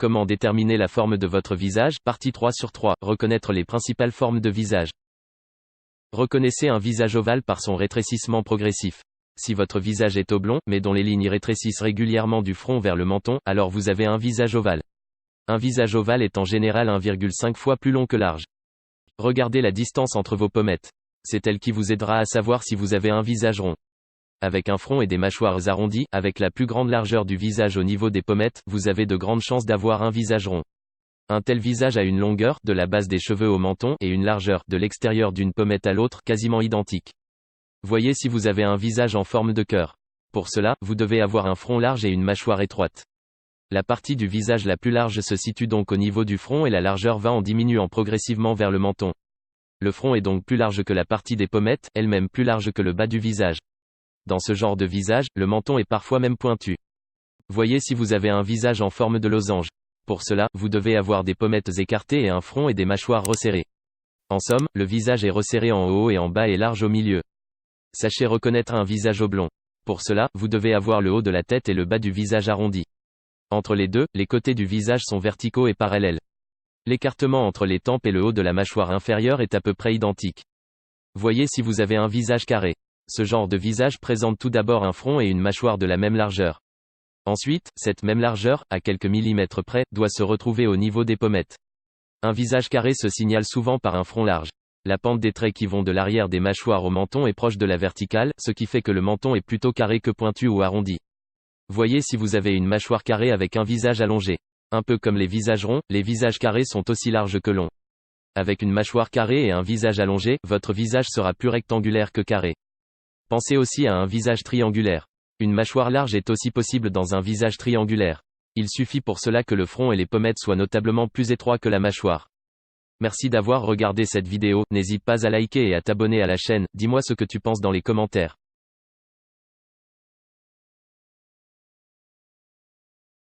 Comment déterminer la forme de votre visage? Partie 3 sur 3. Reconnaître les principales formes de visage. Reconnaissez un visage ovale par son rétrécissement progressif. Si votre visage est oblong, mais dont les lignes rétrécissent régulièrement du front vers le menton, alors vous avez un visage ovale. Un visage ovale est en général 1,5 fois plus long que large. Regardez la distance entre vos pommettes. C'est elle qui vous aidera à savoir si vous avez un visage rond. Avec un front et des mâchoires arrondies, avec la plus grande largeur du visage au niveau des pommettes, vous avez de grandes chances d'avoir un visage rond. Un tel visage a une longueur, de la base des cheveux au menton, et une largeur, de l'extérieur d'une pommette à l'autre, quasiment identique. Voyez si vous avez un visage en forme de cœur. Pour cela, vous devez avoir un front large et une mâchoire étroite. La partie du visage la plus large se situe donc au niveau du front et la largeur va en diminuant progressivement vers le menton. Le front est donc plus large que la partie des pommettes, elle-même plus large que le bas du visage. Dans ce genre de visage, le menton est parfois même pointu. Voyez si vous avez un visage en forme de losange. Pour cela, vous devez avoir des pommettes écartées et un front et des mâchoires resserrées. En somme, le visage est resserré en haut et en bas et large au milieu. Sachez reconnaître un visage oblong. Pour cela, vous devez avoir le haut de la tête et le bas du visage arrondi. Entre les deux, les côtés du visage sont verticaux et parallèles. L'écartement entre les tempes et le haut de la mâchoire inférieure est à peu près identique. Voyez si vous avez un visage carré. Ce genre de visage présente tout d'abord un front et une mâchoire de la même largeur. Ensuite, cette même largeur, à quelques millimètres près, doit se retrouver au niveau des pommettes. Un visage carré se signale souvent par un front large. La pente des traits qui vont de l'arrière des mâchoires au menton est proche de la verticale, ce qui fait que le menton est plutôt carré que pointu ou arrondi. Voyez si vous avez une mâchoire carrée avec un visage allongé. Un peu comme les visages ronds, les visages carrés sont aussi larges que longs. Avec une mâchoire carrée et un visage allongé, votre visage sera plus rectangulaire que carré. Pensez aussi à un visage triangulaire. Une mâchoire large est aussi possible dans un visage triangulaire. Il suffit pour cela que le front et les pommettes soient notablement plus étroits que la mâchoire. Merci d'avoir regardé cette vidéo, n'hésite pas à liker et à t'abonner à la chaîne, dis-moi ce que tu penses dans les commentaires.